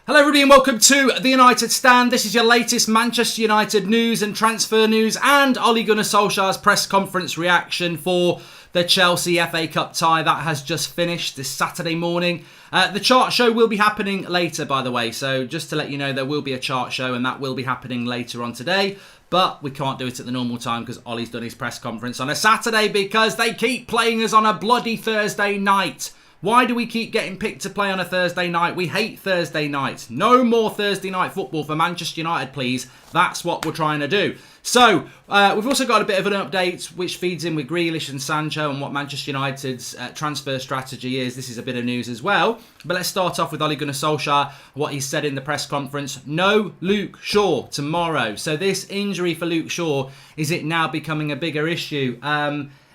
Hello everybody and welcome to The United Stand. This is your latest Manchester United news and transfer news and Ole Gunnar Solskjaer's press conference reaction for the Chelsea FA Cup tie that has just finished this Saturday morning. The chart show will be happening later, by the way, so just to let you know, there will be a chart show and that will be happening later on today. But we can't do it at the normal time because Ollie's done his press conference on a Saturday because they keep playing us on a bloody Thursday night. Why do we keep getting picked to play on a Thursday night? We hate Thursday nights. No more Thursday night football for Manchester United, please. That's what we're trying to do. So, we've also got a bit of an update which feeds in with Grealish and Sancho and what Manchester United's transfer strategy is. This is a bit of news as well. But let's start off with Ole Gunnar Solskjaer, what he said in the press conference. No Luke Shaw tomorrow. So this injury for Luke Shaw, is it now becoming a bigger issue?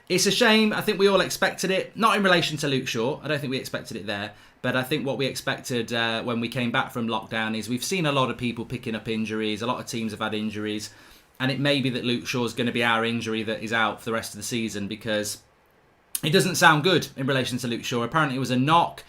It's a shame. I think we all expected it. Not in relation to Luke Shaw. I don't think we expected it there. But I think what we expected when we came back from lockdown is we've seen a lot of people picking up injuries. A lot of teams have had injuries. And it may be that Luke Shaw's going to be our injury that is out for the rest of the season because it doesn't sound good in relation to Luke Shaw. Apparently it was a knock.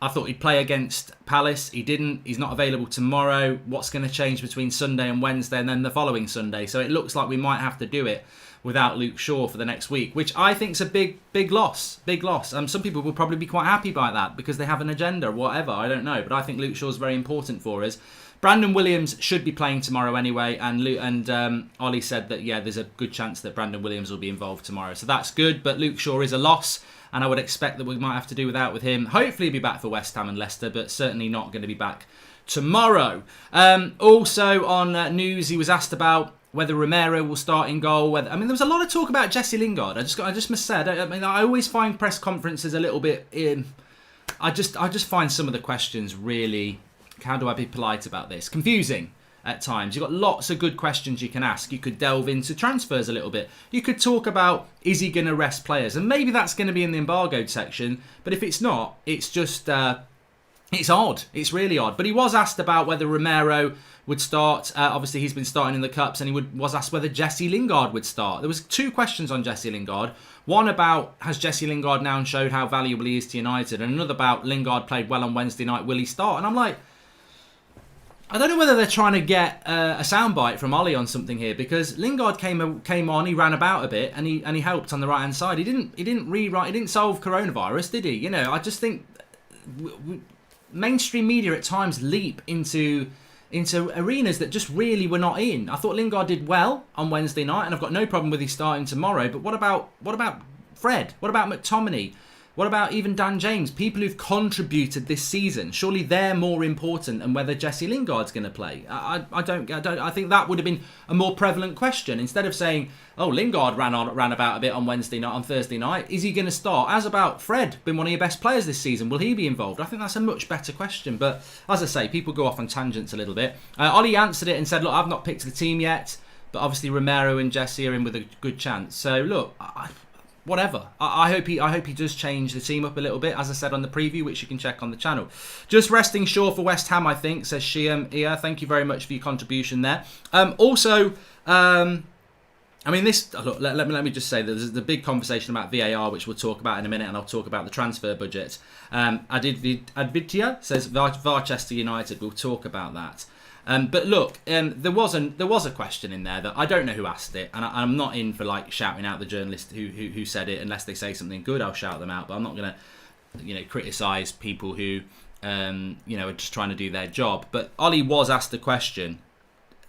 I thought he'd play against Palace. He didn't. He's not available tomorrow. What's going to change between Sunday and Wednesday and then the following Sunday? So it looks like we might have to do it without Luke Shaw for the next week, which I think is a big loss. Big loss. Some people will probably be quite happy by that because they have an agenda or whatever. I don't know. But I think Luke Shaw is very important for us. Brandon Williams should be playing tomorrow anyway. And Ollie said that, yeah, there's a good chance that Brandon Williams will be involved tomorrow. So that's good. But Luke Shaw is a loss. And I would expect that we might have to do without with him. Hopefully he'll be back for West Ham and Leicester, but certainly not going to be back tomorrow. Also on news, he was asked about whether Romero will start in goal. There was a lot of talk about Jesse Lingard. I just must say, I always find press conferences a little bit. I just find some of the questions really. How do I be polite about this? Confusing at times. You've got lots of good questions you can ask. You could delve into transfers a little bit. You could talk about, is he going to rest players? And maybe that's going to be in the embargoed section. But if it's not, it's just, it's odd. It's really odd. But he was asked about whether Romero would start. Obviously, he's been starting in the Cups. And he was asked whether Jesse Lingard would start. There was two questions on Jesse Lingard. One about, has Jesse Lingard now showed how valuable he is to United? And another about, Lingard played well on Wednesday night. Will he start? And I'm like, I don't know whether they're trying to get a soundbite from Ollie on something here because Lingard came on, he ran about a bit and he helped on the right hand side. He didn't solve coronavirus, did he? You know, I just think mainstream media at times leap into arenas that just really were not in. I thought Lingard did well on Wednesday night and I've got no problem with his starting tomorrow. But what about Fred? What about McTominay? What about even Dan James? People who've contributed this season. Surely they're more important than whether Jesse Lingard's going to play. I think that would have been a more prevalent question. Instead of saying, oh, Lingard ran about a bit on Thursday night. Is he going to start? As about Fred, been one of your best players this season. Will he be involved? I think that's a much better question. But as I say, people go off on tangents a little bit. Ollie answered it and said, look, I've not picked the team yet. But obviously Romero and Jesse are in with a good chance. So look, whatever. I hope he does change the team up a little bit, as I said on the preview, which you can check on the channel. Just resting Shaw for West Ham, I think, says Shiam. Yeah, thank you very much for your contribution there. Also, this. Look, let me just say that there's the big conversation about VAR, which we'll talk about in a minute, and I'll talk about the transfer budget. Advidya says Varchester United. We'll talk about that. But look, there was a question in there that I don't know who asked it, and I'm not in for like shouting out the journalist who said it. Unless they say something good, I'll shout them out. But I'm not going to, criticise people who, are just trying to do their job. But Ollie was asked a question.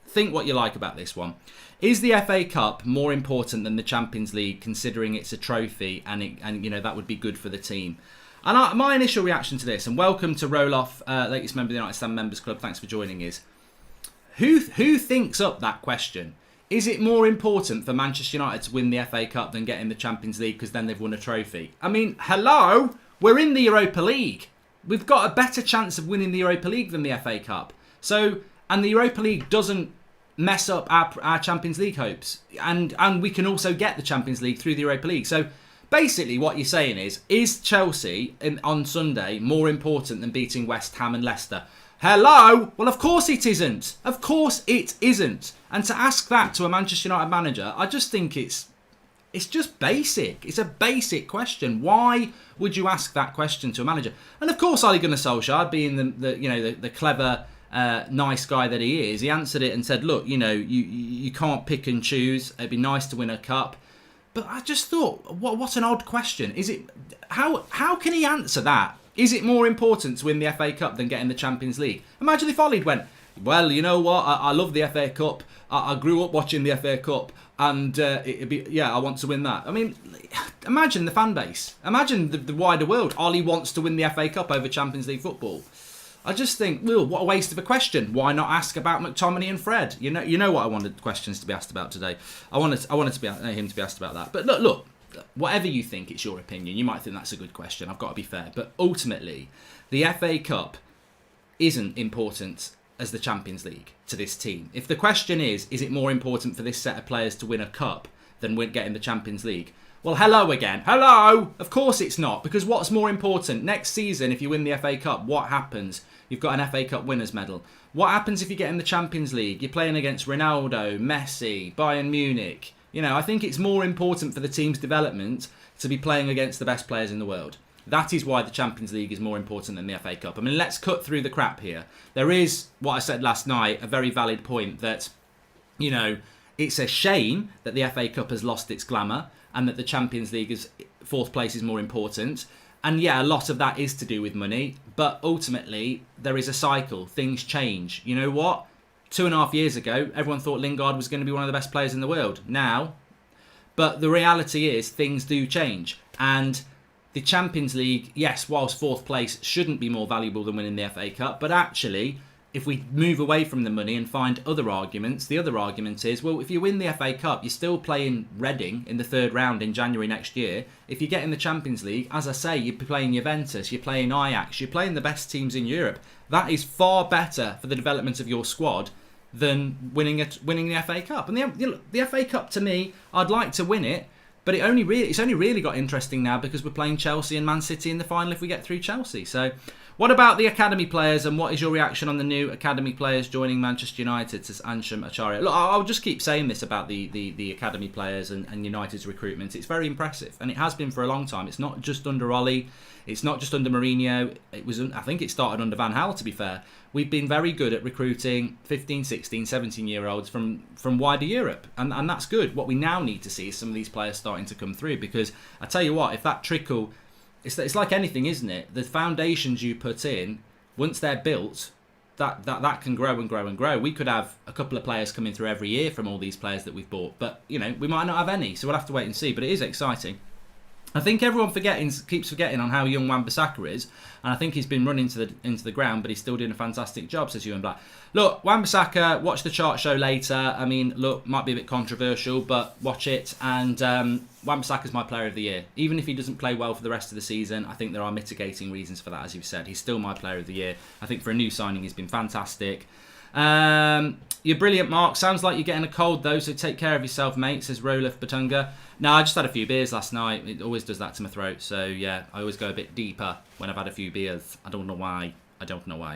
Think what you like about this one. Is the FA Cup more important than the Champions League, considering it's a trophy and that would be good for the team? And my initial reaction to this, and welcome to Roloff, latest member of the United Stand Members Club. Thanks for joining us. Who thinks up that question? Is it more important for Manchester United to win the FA Cup than getting the Champions League because then they've won a trophy? I mean, hello? We're in the Europa League. We've got a better chance of winning the Europa League than the FA Cup. So, and the Europa League doesn't mess up our Champions League hopes. And we can also get the Champions League through the Europa League. So, basically what you're saying is Chelsea on Sunday more important than beating West Ham and Leicester? Hello? Well, of course it isn't. Of course it isn't. And to ask that to a Manchester United manager, I just think it's just basic. It's a basic question. Why would you ask that question to a manager? And of course, Ole Gunnar Solskjaer, being the clever nice guy that he is, he answered it and said, look, you can't pick and choose. It'd be nice to win a cup. But I just thought, what an odd question. Is it? How can he answer that? Is it more important to win the FA Cup than getting the Champions League? Imagine if Ollie went, well, you know what? I love the FA Cup. I grew up watching the FA Cup, and I want to win that. I mean, imagine the fan base. Imagine the wider world. Ollie wants to win the FA Cup over Champions League football. I just think, well, what a waste of a question. Why not ask about McTominay and Fred? You know what I wanted questions to be asked about today. I wanted him to be asked about that. But look, whatever you think, it's your opinion. You might think that's a good question. I've got to be fair. But ultimately, the FA Cup isn't important as the Champions League to this team. If the question is it more important for this set of players to win a cup than getting the Champions League? Well, hello again. Hello! Of course it's not, because what's more important? Next season, if you win the FA Cup, what happens? You've got an FA Cup winners' medal. What happens if you get in the Champions League? You're playing against Ronaldo, Messi, Bayern Munich. I think it's more important for the team's development to be playing against the best players in the world. That is why the Champions League is more important than the FA Cup. I mean, let's cut through the crap here. There is, what I said last night, a very valid point that, it's a shame that the FA Cup has lost its glamour and that the Champions League is fourth place is more important. And yeah, a lot of that is to do with money. But ultimately, there is a cycle. Things change. You know what? 2.5 years ago, everyone thought Lingard was going to be one of the best players in the world. Now, but the reality is things do change. And the Champions League, yes, whilst fourth place shouldn't be more valuable than winning the FA Cup, but actually, if we move away from the money and find other arguments, the other argument is, well, if you win the FA Cup, you're still playing Reading in the third round in January next year. If you get in the Champions League, as I say, you're playing Juventus, you're playing Ajax, you're playing the best teams in Europe. That is far better for the development of your squad than winning the FA Cup. And the FA Cup, to me, I'd like to win it, but it's only really got interesting now because we're playing Chelsea and Man City in the final if we get through Chelsea. So what about the academy players, and what is your reaction on the new academy players joining Manchester United, says Ansham Acharya? Look, I'll just keep saying this about the academy players and United's recruitment. It's very impressive, and it has been for a long time. It's not just under Ollie. It's not just under Mourinho. I think it started under Van Gaal, to be fair. We've been very good at recruiting 15, 16, 17-year-olds from wider Europe, and that's good. What we now need to see is some of these players starting to come through, because I tell you what, if that trickle... It's like anything, isn't it? The foundations you put in, once they're built, that can grow and grow and grow. We could have a couple of players coming through every year from all these players that we've bought, but we might not have any, so we'll have to wait and see. But it is exciting. I think everyone keeps forgetting on how young Wan-Bissaka is, and I think he's been run into the ground, but he's still doing a fantastic job, says Ewan Black. Look, Wan-Bissaka, watch the chart show later. I mean, look, might be a bit controversial, but watch it. And Wan-Bissaka's my player of the year. Even if he doesn't play well for the rest of the season, I think there are mitigating reasons for that, as you've said. He's still my player of the year. I think for a new signing, he's been fantastic. You're brilliant, Mark. Sounds like you're getting a cold, though, so take care of yourself, mate, says Rolef Batunga. No, I just had a few beers last night. It always does that to my throat. So, yeah, I always go a bit deeper when I've had a few beers. I don't know why.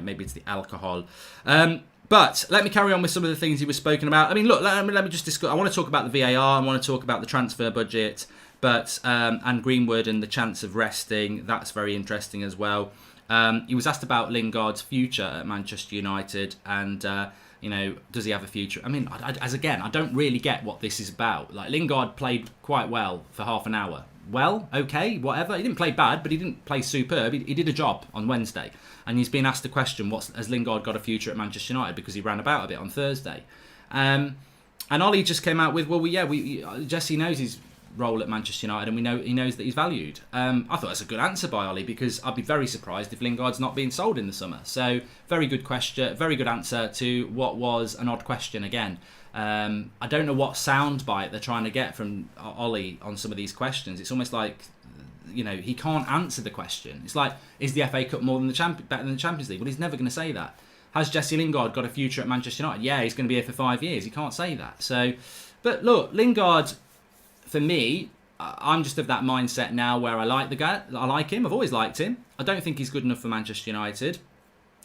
Maybe it's the alcohol. But let me carry on with some of the things he was spoken about. I mean, look, let me just discuss. I want to talk about the VAR. I want to talk about the transfer budget, and Greenwood and the chance of resting. That's very interesting as well. He was asked about Lingard's future at Manchester United, and does he have a future? I mean, I don't really get what this is about. Like, Lingard played quite well for half an hour. Well, okay, whatever. He didn't play bad, but he didn't play superb. He did a job on Wednesday, and he's been asked the question: has Lingard got a future at Manchester United? Because he ran about a bit on Thursday, and Ollie just came out with, Jesse knows his role at Manchester United, and he knows that he's valued. I thought that's a good answer by Ollie, because I'd be very surprised if Lingard's not being sold in the summer. So very good question, very good answer to what was an odd question again. I don't know what soundbite they're trying to get from Ollie on some of these questions. It's almost like, he can't answer the question. It's like, is the FA Cup more than better than the Champions League? Well, he's never going to say that. Has Jesse Lingard got a future at Manchester United? Yeah, he's going to be here for 5 years. He can't say that. So, but look, Lingard, for me, I'm just of that mindset now where I like the guy. I like him. I've always liked him. I don't think he's good enough for Manchester United.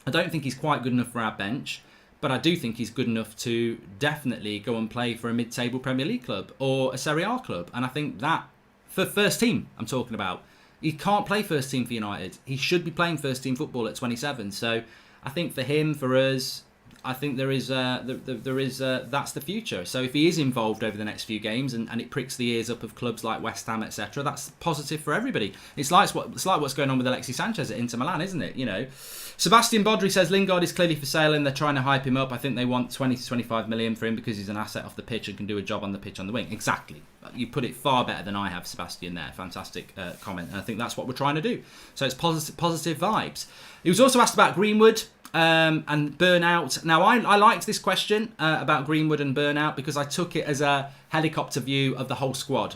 I don't think he's quite good enough for our bench. But I do think he's good enough to definitely go and play for a mid-table Premier League club or a Serie A club. And I think that, for first team, I'm talking about, he can't play first team for United. He should be playing first team football at 27. So I think for him, for us, I think there is that's the future. So if he is involved over the next few games and it pricks the ears up of clubs like West Ham, etc., that's positive for everybody. It's like what's going on with Alexis Sanchez at Inter Milan, isn't it? You know, Sebastian Bodry says Lingard is clearly for sale and they're trying to hype him up. I think they want 20 to 25 million for him because he's an asset off the pitch and can do a job on the pitch on the wing. Exactly. You put it far better than I have, Sebastian, there. Fantastic comment. And I think that's what we're trying to do. So it's positive vibes. He was also asked about Greenwood and burnout. Now, I liked this question about Greenwood and burnout because I took it as a helicopter view of the whole squad.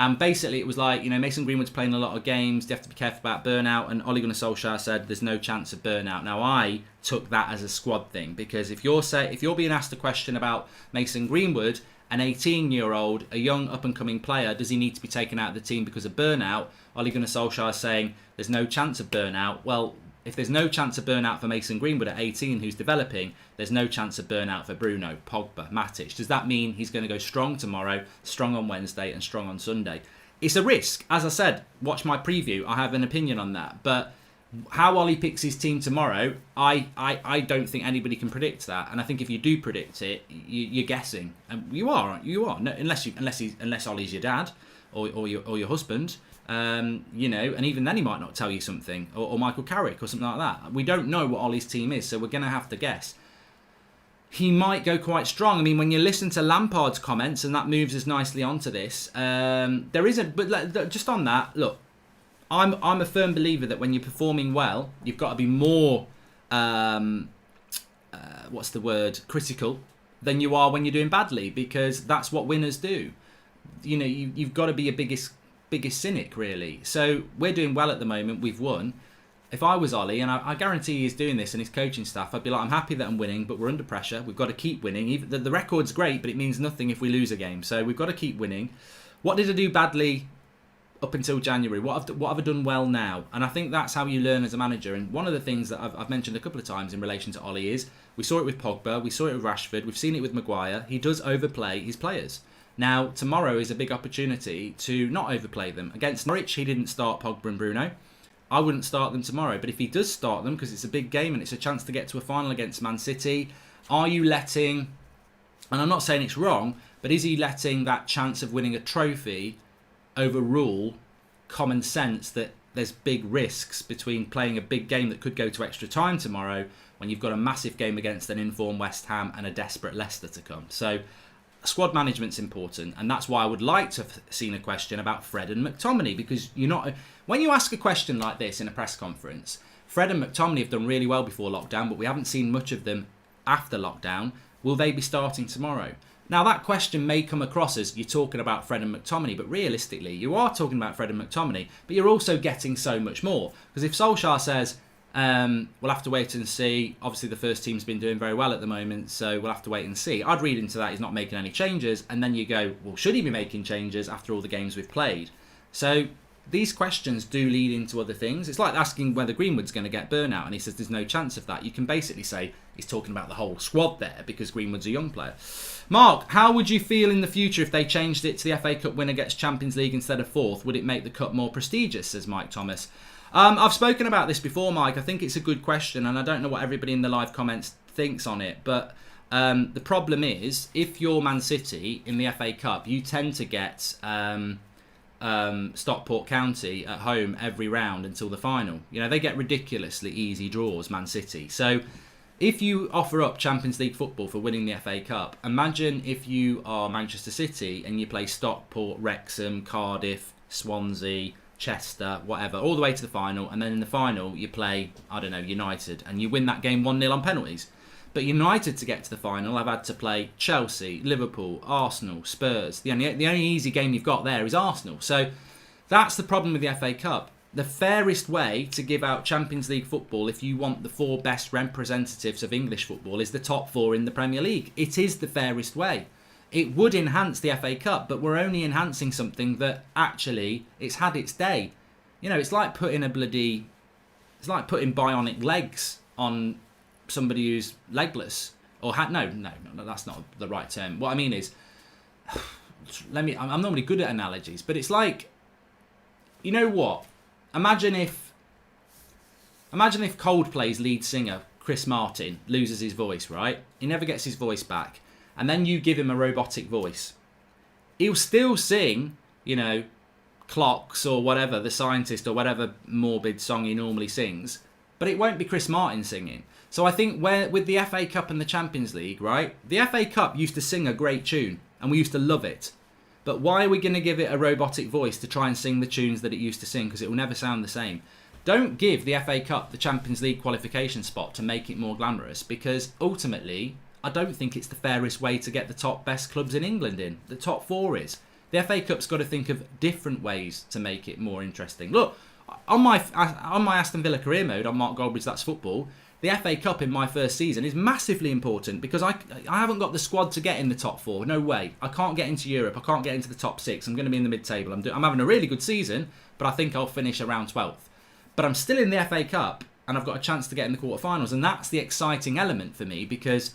And basically, it was like, you know, Mason Greenwood's playing a lot of games. You have to be careful about burnout. And Ole Gunnar Solskjaer said there's no chance of burnout. Now, I took that as a squad thing because if you're being asked a question about Mason Greenwood, an 18-year-old, a young up-and-coming player, does he need to be taken out of the team because of burnout? Ole Gunnar Solskjaer is saying there's no chance of burnout. Well, if there's no chance of burnout for Mason Greenwood at 18 who's developing, there's no chance of burnout for Bruno, Pogba, Matic. Does that mean he's going to go strong tomorrow, strong on Wednesday and strong on Sunday? It's a risk. As I said, watch my preview. I have an opinion on that. But how Ollie picks his team tomorrow, I don't think anybody can predict that. And I think if you do predict it, you're guessing. And you are. No, unless Ollie's your dad or your husband. You know, and even then he might not tell you something, or Michael Carrick or something like that. We don't know what Ollie's team is, so we're going to have to guess. He might go quite strong. I mean, when you listen to Lampard's comments, and that moves us nicely onto this, there isn't. But just on that, look, I'm a firm believer that when you're performing well, you've got to be more, critical than you are when you're doing badly, because that's what winners do. You know, you've got to be your biggest cynic, really. So we're doing well at the moment. We've won. If I was Ollie, and I guarantee he's doing this and his coaching staff, I'd be like, I'm happy that I'm winning, but we're under pressure. We've got to keep winning. Even the record's great, but it means nothing if we lose a game. So we've got to keep winning. What did I do badly up until January? What have I done well now? And I think that's how you learn as a manager. And one of the things that I've mentioned a couple of times in relation to Ollie is we saw it with Pogba, we saw it with Rashford, we've seen it with Maguire. He does overplay his players. Now, tomorrow is a big opportunity to not overplay them. Against Norwich, he didn't start Pogba and Bruno. I wouldn't start them tomorrow. But if he does start them, because it's a big game and it's a chance to get to a final against Man City, are you letting, and I'm not saying it's wrong, but is he letting that chance of winning a trophy overrule common sense that there's big risks between playing a big game that could go to extra time tomorrow when you've got a massive game against an informed West Ham and a desperate Leicester to come? So squad management's important, and that's why I would like to have seen a question about Fred and McTominay, because you're not, when you ask a question like this in a press conference, Fred and McTominay have done really well before lockdown, but we haven't seen much of them after lockdown. Will they be starting tomorrow? Now, that question may come across as you're talking about Fred and McTominay, but realistically, you are talking about Fred and McTominay, but you're also getting so much more. Because if Solskjaer says, we'll have to wait and see, obviously the first team's been doing very well at the moment, so we'll have to wait and see. I'd read into that he's not making any changes, and then you go, well, should he be making changes after all the games we've played? So these questions do lead into other things. It's like asking whether Greenwood's going to get burnout, and he says there's no chance of that. You can basically say he's talking about the whole squad there because Greenwood's a young player. Mark, how would you feel in the future if they changed it to the FA Cup winner gets Champions League instead of fourth? Would it make the cup more prestigious, says Mike Thomas. I've spoken about this before, Mike. I think it's a good question, and I don't know what everybody in the live comments thinks on it, but the problem is, if you're Man City in the FA Cup, you tend to get Stockport County at home every round until the final. You know, they get ridiculously easy draws, Man City. So if you offer up Champions League football for winning the FA Cup, imagine if you are Manchester City and you play Stockport, Wrexham, Cardiff, Swansea, Chester, whatever, all the way to the final, and then in the final you play, I don't know, United, and you win that game 1-0 on penalties. But United, to get to the final, have had to play Chelsea, Liverpool, Arsenal, Spurs. The only easy game you've got there is Arsenal. So that's the problem with the FA Cup. The fairest way to give out Champions League football, if you want the four best representatives of English football, is the top four in the Premier League. It is the fairest way. It would enhance the FA Cup, but we're only enhancing something that actually it's had its day. You know, it's like putting bionic legs on somebody who's legless, or no, that's not the right term. What I mean is, I'm normally good at analogies, but it's like, you know what? Imagine if Coldplay's lead singer Chris Martin loses his voice, right? He never gets his voice back. And then you give him a robotic voice. He'll still sing, you know, Clocks or whatever, The Scientist or whatever morbid song he normally sings. But it won't be Chris Martin singing. So I think with the FA Cup and the Champions League, right? The FA Cup used to sing a great tune and we used to love it. But why are we going to give it a robotic voice to try and sing the tunes that it used to sing? Because it will never sound the same. Don't give the FA Cup the Champions League qualification spot to make it more glamorous, because ultimately, I don't think it's the fairest way to get the top best clubs in England in. The top 4 is. The FA Cup's got to think of different ways to make it more interesting. Look, on my Aston Villa career mode, on Mark Goldbridge That's Football, the FA Cup in my first season is massively important because I haven't got the squad to get in the top 4. No way. I can't get into Europe. I can't get into the top 6. I'm going to be in the mid-table. I'm having a really good season, but I think I'll finish around 12th. But I'm still in the FA Cup and I've got a chance to get in the quarterfinals, and that's the exciting element for me because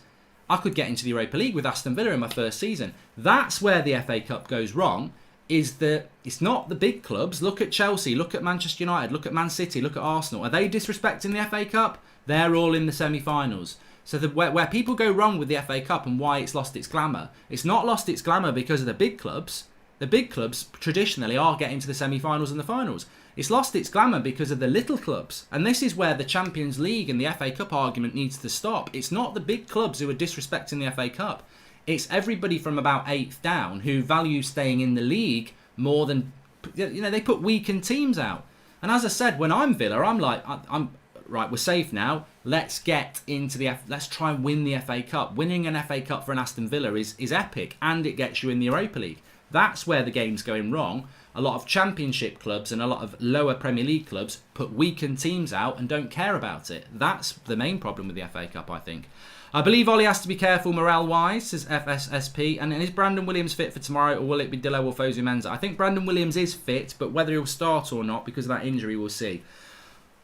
I could get into the Europa League with Aston Villa in my first season. That's where the FA Cup goes wrong, is that it's not the big clubs. Look at Chelsea, look at Manchester United, look at Man City, look at Arsenal. Are they disrespecting the FA Cup? They're all in the semi-finals. So where people go wrong with the FA Cup and why it's lost its glamour, it's not lost its glamour because of the big clubs. The big clubs traditionally are getting to the semi-finals and the finals. It's lost its glamour because of the little clubs. And this is where the Champions League and the FA Cup argument needs to stop. It's not the big clubs who are disrespecting the FA Cup. It's everybody from about 8th down who value staying in the league more than, you know, they put weakened teams out. And as I said, when I'm Villa, I'm like, I'm right, we're safe now. Let's get into let's try and win the FA Cup. Winning an FA Cup for an Aston Villa is epic, and it gets you in the Europa League. That's where the game's going wrong. A lot of Championship clubs and a lot of lower Premier League clubs put weakened teams out and don't care about it. That's the main problem with the FA Cup, I think. I believe Ollie has to be careful morale-wise, says FSSP. And is Brandon Williams fit for tomorrow, or will it be Dillo or Fosu Mensah? I think Brandon Williams is fit, but whether he'll start or not because of that injury, we'll see.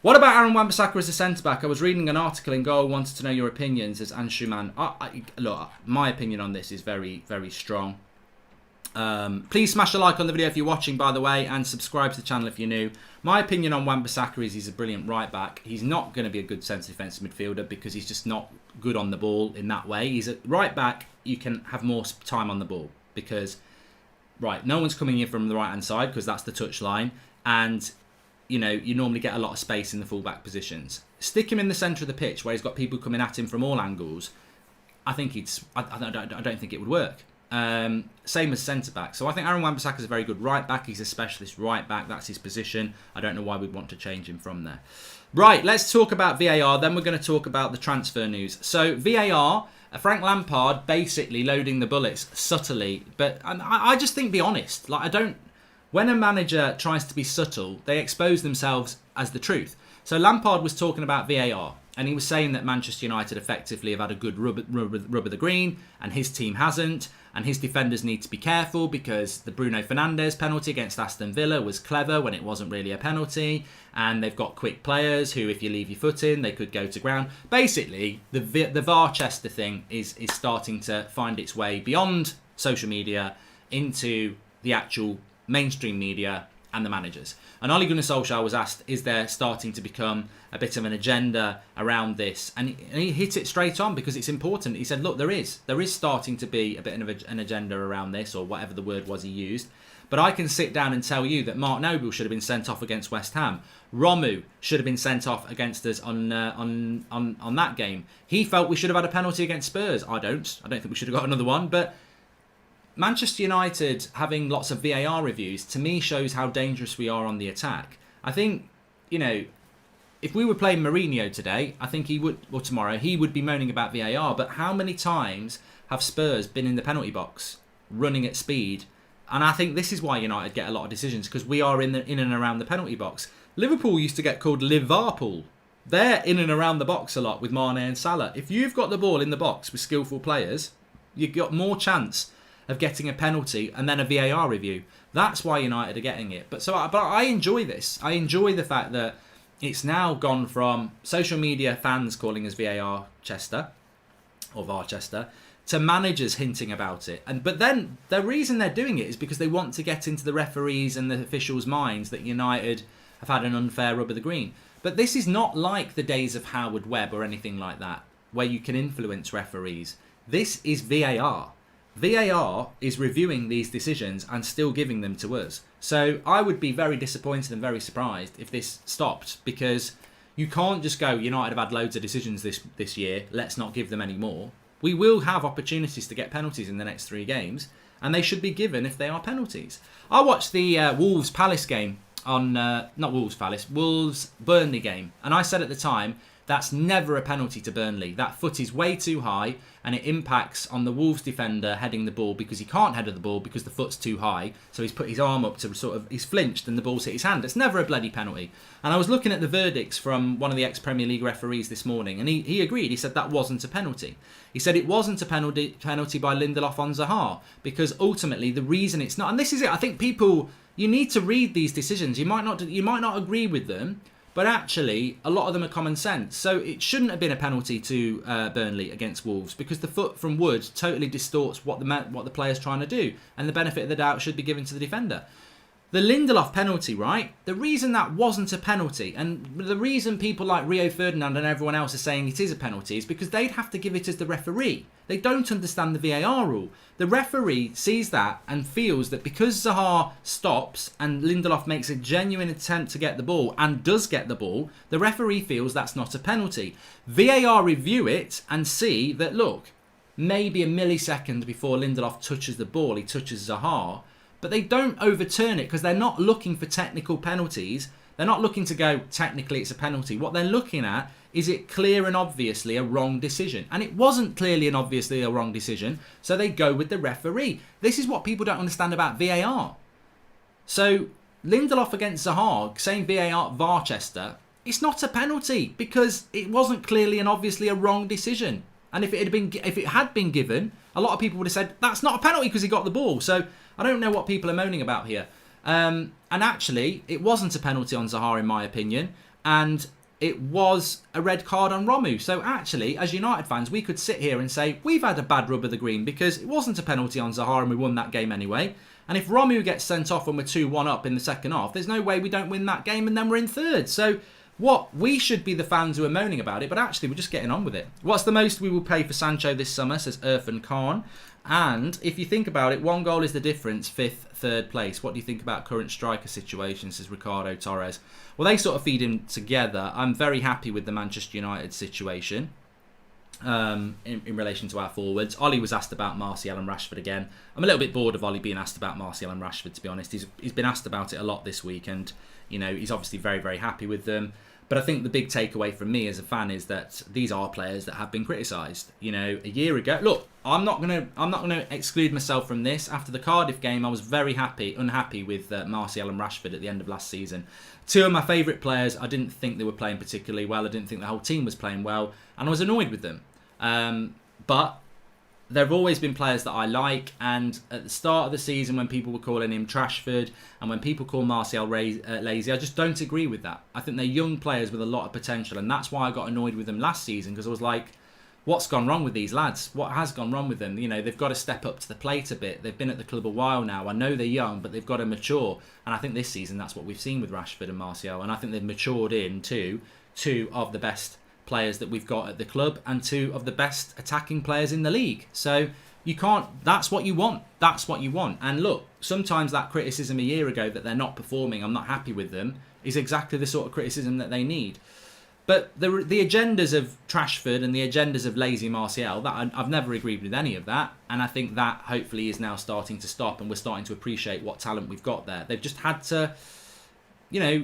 What about Aaron Wan-Bissaka as a centre-back? I was reading an article in Goal, wanted to know your opinions as Anshuman. Look, my opinion on this is very, very strong. Please smash a like on the video if you're watching, by the way, and subscribe to the channel if you're new. My opinion on Wan-Bissaka is he's a brilliant right back. He's not going to be a good centre defensive midfielder because he's just not good on the ball in that way. He's a right back. You can have more time on the ball because, right, no one's coming in from the right hand side because that's the touch line, and you know you normally get a lot of space in the full-back positions. Stick him in the centre of the pitch where he's got people coming at him from all angles. I think I don't think it would work. Same as centre-back. So I think Aaron Wan-Bissaka is a very good right-back. He's a specialist right-back. That's his position. I don't know why we'd want to change him from there. Right, let's talk about VAR. Then we're going to talk about the transfer news. So VAR, Frank Lampard basically loading the bullets subtly. But I just think, be honest. When a manager tries to be subtle, they expose themselves as the truth. So Lampard was talking about VAR. And he was saying that Manchester United effectively have had a good rub of the green, and his team hasn't. And his defenders need to be careful because the Bruno Fernandes penalty against Aston Villa was clever when it wasn't really a penalty. And they've got quick players who, if you leave your foot in, they could go to ground. Basically, the VAR-Chester thing is starting to find its way beyond social media into the actual mainstream media and the managers. And Ole Gunnar Solskjaer was asked, is there starting to become a bit of an agenda around this? And he hit it straight on because it's important. He said, look, there is starting to be a bit of an agenda around this, or whatever the word was he used. But I can sit down and tell you that Mark Noble should have been sent off against West Ham. Romu should have been sent off against us on that game. He felt we should have had a penalty against Spurs. I don't think we should have got another one, but Manchester United having lots of VAR reviews, to me, shows how dangerous we are on the attack. I think, you know, if we were playing Mourinho today, I think he would, or tomorrow, he would be moaning about VAR. But how many times have Spurs been in the penalty box, running at speed? And I think this is why United get a lot of decisions, because we are in and around the penalty box. Liverpool used to get called Liverpool. They're in and around the box a lot with Mane and Salah. If you've got the ball in the box with skillful players, you've got more chance of getting a penalty and then a VAR review. That's why United are getting it. But I enjoy this. I enjoy the fact that it's now gone from social media fans calling us VAR Chester or VAR Chester to managers hinting about it. But then the reason they're doing it is because they want to get into the referees and the officials' minds that United have had an unfair rub of the green. But this is not like the days of Howard Webb or anything like that, where you can influence referees. This is VAR. VAR is reviewing these decisions and still giving them to us. So I would be very disappointed and very surprised if this stopped, because you can't just go, United have had loads of decisions this year, let's not give them any more. We will have opportunities to get penalties in the next 3 games, and they should be given if they are penalties. I watched the Wolves-Palace game on, not Wolves-Palace, Wolves-Burnley game, and I said at the time, that's never a penalty to Burnley. That foot is way too high, and it impacts on the Wolves defender heading the ball, because he can't head the ball because the foot's too high. So he's put his arm up to he's flinched and the ball's hit his hand. It's never a bloody penalty. And I was looking at the verdicts from one of the ex-Premier League referees this morning, and he agreed. He said that wasn't a penalty. He said it wasn't a penalty by Lindelof on Zaha, because ultimately the reason it's not, and this is it, I think people, you need to read these decisions. You might not agree with them, but actually, a lot of them are common sense. So it shouldn't have been a penalty to Burnley against Wolves, because the foot from Wood totally distorts what the player's trying to do, and the benefit of the doubt should be given to the defender. The Lindelof penalty, right? The reason that wasn't a penalty, and the reason people like Rio Ferdinand and everyone else are saying it is a penalty, is because they'd have to give it as the referee. They don't understand the VAR rule. The referee sees that and feels that because Zaha stops and Lindelof makes a genuine attempt to get the ball and does get the ball, the referee feels that's not a penalty. VAR review it and see that, look, maybe a millisecond before Lindelof touches the ball, he touches Zaha. But they don't overturn it, because they're not looking for technical penalties. They're not looking to go, technically it's a penalty. What they're looking at, is it clear and obviously a wrong decision? And it wasn't clearly and obviously a wrong decision, so they go with the referee. This is what people don't understand about VAR. So Lindelof against Zaha, saying VAR, Varchester, it's not a penalty, because it wasn't clearly and obviously a wrong decision. And if it had been given, a lot of people would have said, that's not a penalty because he got the ball. So I don't know what people are moaning about here. And actually, it wasn't a penalty on Zaha, in my opinion. And it was a red card on Romu. So actually, as United fans, we could sit here and say, we've had a bad rub of the green, because it wasn't a penalty on Zaha and we won that game anyway. And if Romu gets sent off when we're 2-1 up in the second half, there's no way we don't win that game and then we're in third. So what we should be the fans who are moaning about it, but actually we're just getting on with it. What's the most we will pay for Sancho this summer, says Irfan Khan. And if you think about it, 1 goal is the difference, 5th, 3rd place. What do you think about current striker situation, says Ricardo Torres. Well, they sort of feed in together. I'm very happy with the Manchester United situation in relation to our forwards. Ollie was asked about Martial and Rashford again. I'm a little bit bored of Ollie being asked about Martial and Rashford, to be honest. He's been asked about it a lot this week, and he's obviously very, very happy with them. But I think the big takeaway from me as a fan is that these are players that have been criticised. A year ago, look, I'm not gonna exclude myself from this. After the Cardiff game, I was very unhappy with Martial and Rashford at the end of last season. 2 of my favourite players, I didn't think they were playing particularly well. I didn't think the whole team was playing well, and I was annoyed with them. But there have always been players that I like, and at the start of the season when people were calling him Trashford and when people call Martial lazy, I just don't agree with that. I think they're young players with a lot of potential, and that's why I got annoyed with them last season, because I was like, what's gone wrong with these lads? What has gone wrong with them? They've got to step up to the plate a bit. They've been at the club a while now. I know they're young, but they've got to mature, and I think this season that's what we've seen with Rashford and Martial, and I think they've matured into 2 of the best players that we've got at the club and 2 of the best attacking players in the league. So you can't, that's what you want. And look, sometimes that criticism a year ago that they're not performing, I'm not happy with them, is exactly the sort of criticism that they need. But the agendas of Trashford and the agendas of lazy Martial, that I've never agreed with any of that, and I think that hopefully is now starting to stop, and we're starting to appreciate what talent we've got there. They've just had to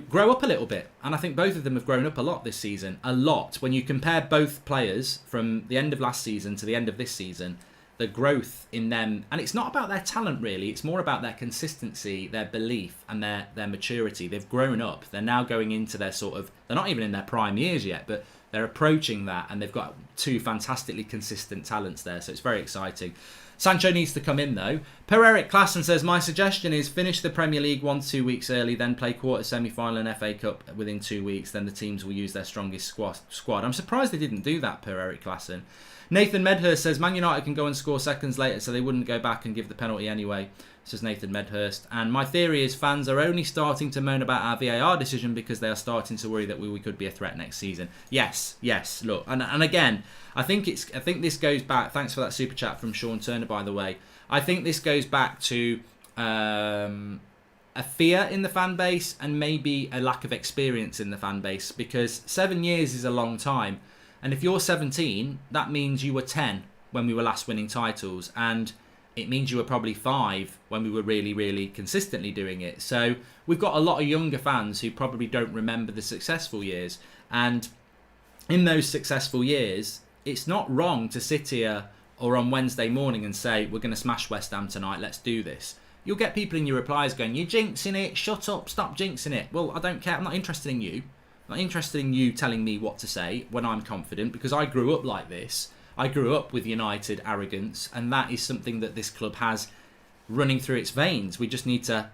grow up a little bit. And I think both of them have grown up a lot this season. A lot. When you compare both players from the end of last season to the end of this season, the growth in them, and it's not about their talent really, it's more about their consistency, their belief, and their maturity. They've grown up. They're now going into their they're not even in their prime years yet, but they're approaching that, and they've got 2 fantastically consistent talents there. So it's very exciting. Sancho needs to come in though. Per Eric Klassen says, my suggestion is finish the Premier League 1-2 weeks early, then play quarter, semi-final and FA Cup within 2 weeks. Then the teams will use their strongest squad. I'm surprised they didn't do that, Per Eric Klassen. Nathan Medhurst says, Man United can go and score seconds later, so they wouldn't go back and give the penalty anyway, says Nathan Medhurst. And my theory is fans are only starting to moan about our VAR decision because they are starting to worry that we could be a threat next season. Yes, look, and again, I think this goes back. Thanks for that super chat from Sean Turner, by the way. I think this goes back to a fear in the fan base and maybe a lack of experience in the fan base, because 7 years is a long time. And if you're 17, that means you were 10 when we were last winning titles. And it means you were probably 5 when we were really, really consistently doing it. So we've got a lot of younger fans who probably don't remember the successful years. And in those successful years, it's not wrong to sit here or on Wednesday morning and say, we're going to smash West Ham tonight, let's do this. You'll get people in your replies going, you're jinxing it, shut up, stop jinxing it. Well, I don't care, I'm not interested in you. I'm not interested in you telling me what to say when I'm confident, because I grew up like this. I grew up with United arrogance, and that is something that this club has running through its veins. We just need to,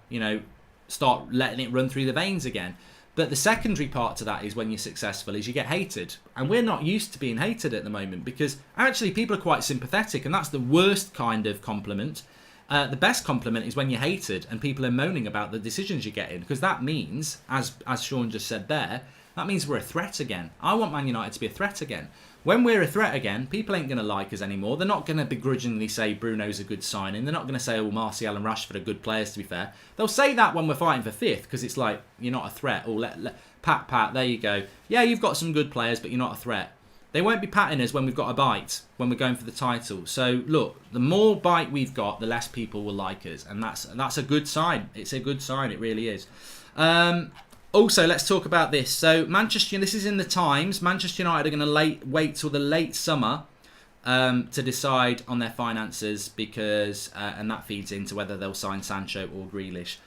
start letting it run through the veins again. But the secondary part to that is when you're successful is you get hated. And we're not used to being hated at the moment, because actually people are quite sympathetic, and that's the worst kind of compliment. The best compliment is when you're hated and people are moaning about the decisions you're getting, because that means, as Sean just said there, that means we're a threat again. I want Man United to be a threat again. When we're a threat again, people ain't going to like us anymore. They're not going to begrudgingly say Bruno's a good signing. They're not going to say, oh, Martial and Rashford are good players, to be fair. They'll say that when we're fighting for 5th, because it's like, you're not a threat. Or pat, there you go. Yeah, you've got some good players, but you're not a threat. They won't be patting us when we've got a bite, when we're going for the title. So, look, the more bite we've got, the less people will like us. And that's a good sign. It's a good sign. It really is. Also, let's talk about this. So, this is in the Times. Manchester United are going to wait till the late summer to decide on their finances, because and that feeds into whether they'll sign Sancho or Grealish.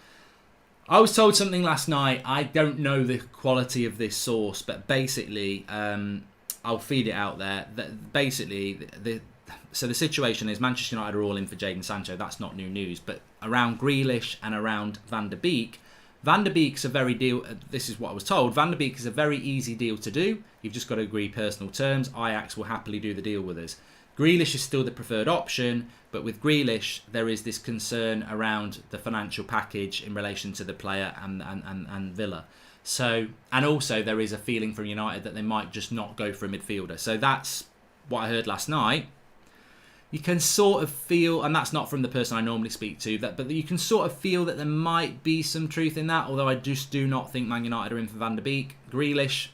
I was told something last night. I don't know the quality of this source, but basically, I'll feed it out there. Basically, so the situation is Manchester United are all in for Jadon Sancho. That's not new news. But around Grealish and around Van der Beek, Beek's a very deal. This is what I was told. Van der Beek is a very easy deal to do. You've just got to agree personal terms. Ajax will happily do the deal with us. Grealish is still the preferred option, but with Grealish there is this concern around the financial package in relation to the player and Villa. So, and also there is a feeling from United that they might just not go for a midfielder. So that's what I heard last night. You can sort of feel, and that's not from the person I normally speak to, but you can sort of feel that there might be some truth in that, although I just do not think Man United are in for Van der Beek. Grealish,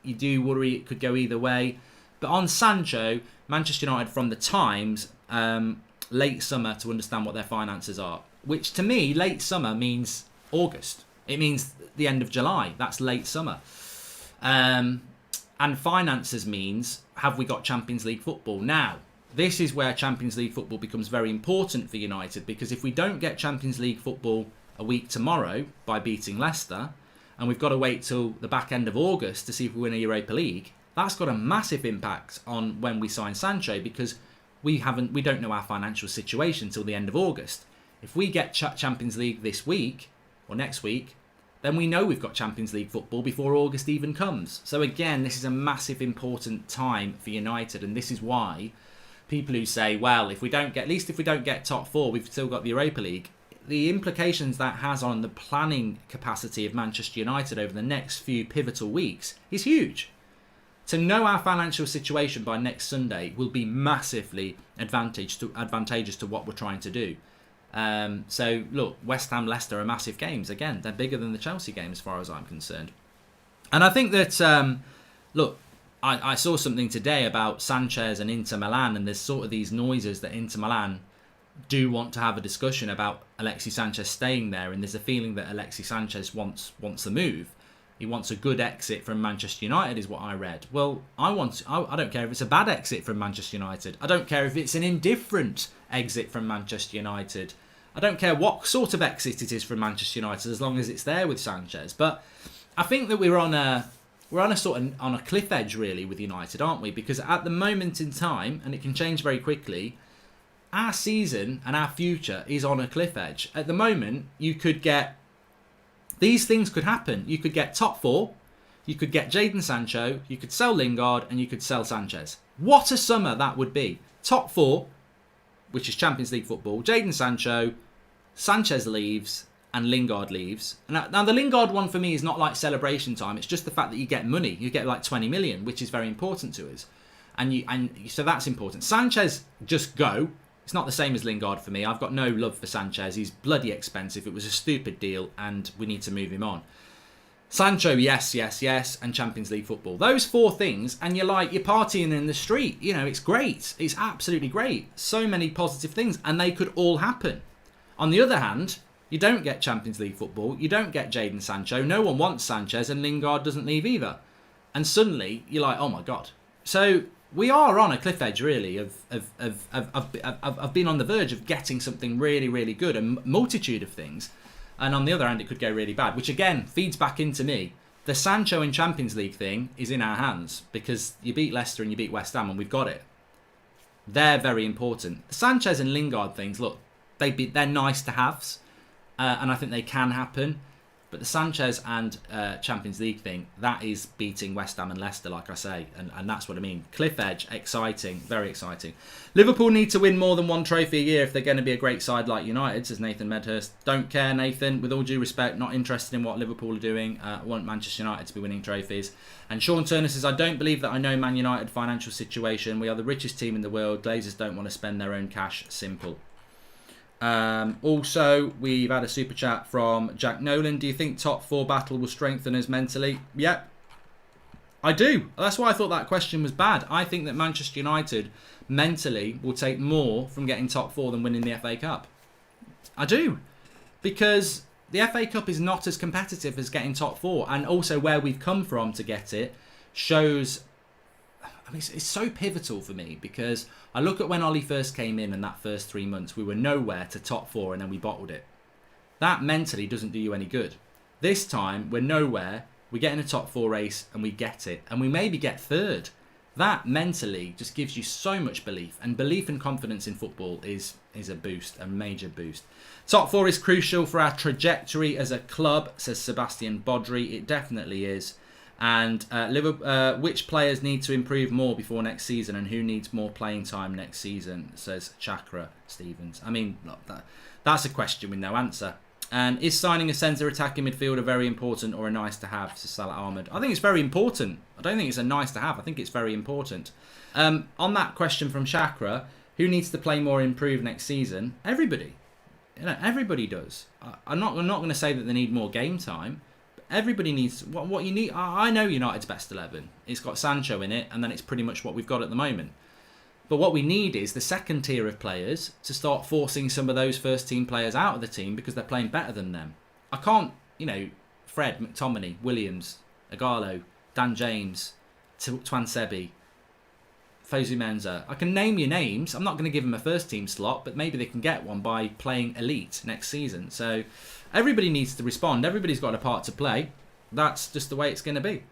you do worry it could go either way. But on Sancho, Manchester United from the Times, late summer to understand what their finances are. Which to me, late summer means August. It means the end of July. That's late summer. And finances means, have we got Champions League football? Now, this is where Champions League football becomes very important for United, because if we don't get Champions League football a week tomorrow by beating Leicester, and we've got to wait till the back end of August to see if we win a Europa League, that's got a massive impact on when we sign Sancho, because we don't know our financial situation till the end of August. If we get Champions League this week or next week, then we know we've got Champions League football before August even comes. So again, this is a massive important time for United, and this is why people who say, well, if we don't get top 4, we've still got the Europa League. The implications that has on the planning capacity of Manchester United over the next few pivotal weeks is huge. To know our financial situation by next Sunday will be massively advantageous to what we're trying to do. So look, West Ham, Leicester are massive games. Again, they're bigger than the Chelsea game as far as I'm concerned. And I think that, look, I saw something today about Sanchez and Inter Milan, and there's sort of these noises that Inter Milan do want to have a discussion about Alexis Sanchez staying there, and there's a feeling that Alexis Sanchez wants the move. He wants a good exit from Manchester United, is what I read. Well, I don't care if it's a bad exit from Manchester United. I don't care if it's an indifferent exit from Manchester United. I don't care what sort of exit it is from Manchester United, as long as it's there with Sanchez. But I think that we're on a cliff edge really with United, aren't we? Because at the moment in time, and it can change very quickly, our season and our future is on a cliff edge. At the moment, you could get... These things could happen. You could get top 4, you could get Jadon Sancho, you could sell Lingard, and you could sell Sanchez. What a summer that would be. Top 4, which is Champions League football, Jadon Sancho, Sanchez leaves, and Lingard leaves. Now, the Lingard one for me is not like celebration time. It's just the fact that you get money. You get like 20 million, which is very important to us. And so that's important. Sanchez, just go. It's not the same as Lingard for me. I've got no love for Sanchez. He's bloody expensive. It was a stupid deal, and we need to move him on. Sancho, yes, and Champions League football. Those 4 things, and you're partying in the street. You know, it's great. It's absolutely great. So many positive things, and they could all happen. On the other hand, you don't get Champions League football. You don't get Jadon Sancho. No one wants Sanchez, and Lingard doesn't leave either. And suddenly, you're like, oh my God. So we are on a cliff edge, really, of being on the verge of getting something really, really good, a multitude of things. And on the other hand, it could go really bad, which again feeds back into me. The Sancho and Champions League thing is in our hands because you beat Leicester and you beat West Ham and we've got it. They're very important. The Sanchez and Lingard things, look, they're nice to haves, and I think they can happen. But the Sanchez and Champions League thing, that is beating West Ham and Leicester, like I say. And that's what I mean. Cliff edge, exciting, very exciting. Liverpool need to win more than 1 trophy a year if they're going to be a great side like United, says Nathan Medhurst. Don't care, Nathan. With all due respect, not interested in what Liverpool are doing. Want Manchester United to be winning trophies. And Sean Turner says, I don't believe that I know Man United financial situation. We are the richest team in the world. Glazers don't want to spend their own cash. Simple. Also, we've had a super chat from Jack Nolan. Do you think top 4 battle will strengthen us mentally? Yep, I do. That's why I thought that question was bad. I think that Manchester United mentally will take more from getting top 4 than winning the FA Cup. I do. Because the FA Cup is not as competitive as getting top 4. And also where we've come from to get it shows... I mean, it's so pivotal for me because I look at when Ollie first came in and that first 3 months, we were nowhere to top 4 and then we bottled it. That mentally doesn't do you any good. This time, we're nowhere, we get in a top 4 race and we get it. And we maybe get 3rd. That mentally just gives you so much belief. And belief and confidence in football is a boost, a major boost. Top 4 is crucial for our trajectory as a club, says Sebastian Bodry. It definitely is. And which players need to improve more before next season and who needs more playing time next season, says Chakra Stevens. I mean, look, that's a question with no answer. And is signing a centre attacking midfielder very important or a nice to have, says Salah Ahmed? I think it's very important. I don't think it's a nice to have. I think it's very important. On that question from Chakra, who needs to play more and improve next season? Everybody. You know, everybody does. I'm not going to say that they need more game time. Everybody needs what you need. I know United's best 11. It's got Sancho in it, and then it's pretty much what we've got at the moment. But what we need is the second tier of players to start forcing some of those first team players out of the team because they're playing better than them. I can't, Fred, McTominay, Williams, Ighalo, Dan James, Twan Sebi, Fosu Mensah. I can name your names. I'm not going to give them a first team slot, but maybe they can get one by playing elite next season. So everybody needs to respond. Everybody's got a part to play. That's just the way it's going to be.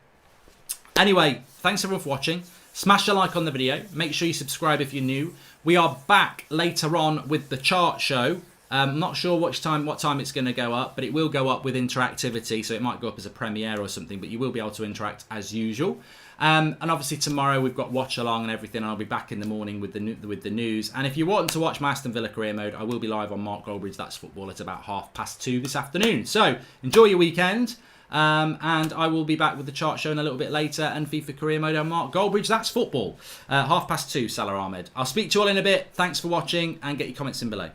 Anyway, thanks everyone for watching. Smash a like on the video. Make sure you subscribe if you're new. We are back later on with the chart show. I'm not sure what time it's going to go up, but it will go up with interactivity, so it might go up as a premiere or something, but you will be able to interact as usual. And obviously tomorrow we've got watch along and everything, and I'll be back in the morning with the news. And if you want to watch my Aston Villa career mode, I will be live on Mark Goldbridge That's Football at about 2:30 this afternoon. So enjoy your weekend, and I will be back with the chart show in a little bit later and FIFA career mode on Mark Goldbridge That's Football 2:30. Salah Ahmed. I'll speak to you all in a bit. Thanks for watching, and get your comments in below.